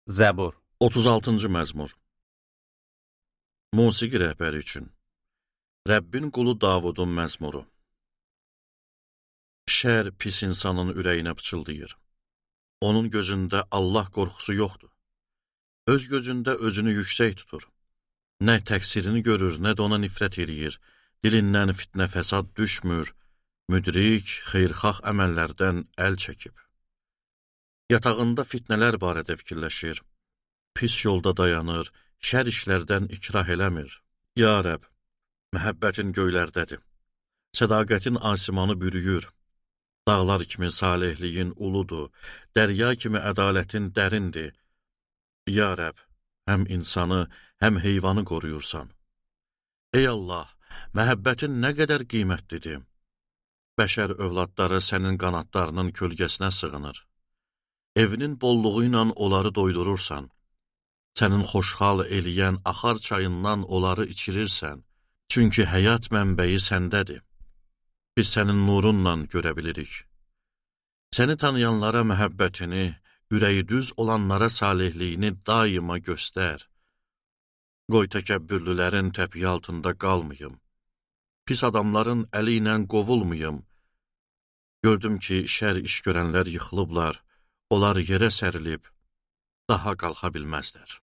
Zəbur 36-cı məzmur. Musiqi rəhbəri üçün. Rəbbin qulu Davudun məzmuru. Şər pis insanın ürəyinə pıçıldayır. Onun gözündə Allah qorxusu yoxdur. Öz gözündə özünü yüksək tutur. Nə təqsirini görür, nə də ona nifrət eləyir. Dilindən fitnə fəsad düşmür. Müdrik, xeyrxax əməllərdən əl çəkib. Yatağında fitnələr barədə fikirləşir. Pis yolda dayanır, şər işlərdən ikrah eləmir. Ya Rəbb, məhəbbətin göylərdədir. Sədaqətin asimanı bürüyür. Dağlar kimi salihliyin uludur. Dərya kimi ədalətin dərindir. Ya Rəbb, həm insanı, həm heyvanı qoruyursan. Ey Allah, məhəbbətin nə qədər qiymətlidir. Bəşər övladları sənin qanadlarının kölgəsinə sığınır. Evinin bolluğu ilə onları doydurursan. Sənin xoşxal eləyən axar çayından onları içirirsən. Çünki həyat mənbəyi səndədir. Biz sənin nurunla görə bilirik. Səni tanıyanlara məhəbbətini, ürəyi düz olanlara salihliyini daima göstər. Qoy təkəbbürlülərin təpiyi altında qalmayım. Pis adamların əli ilə qovulmayım. Gördüm ki, şər iş görənlər yıxılıblar, onlar yerə sərilib, daha qalxa bilməzlər.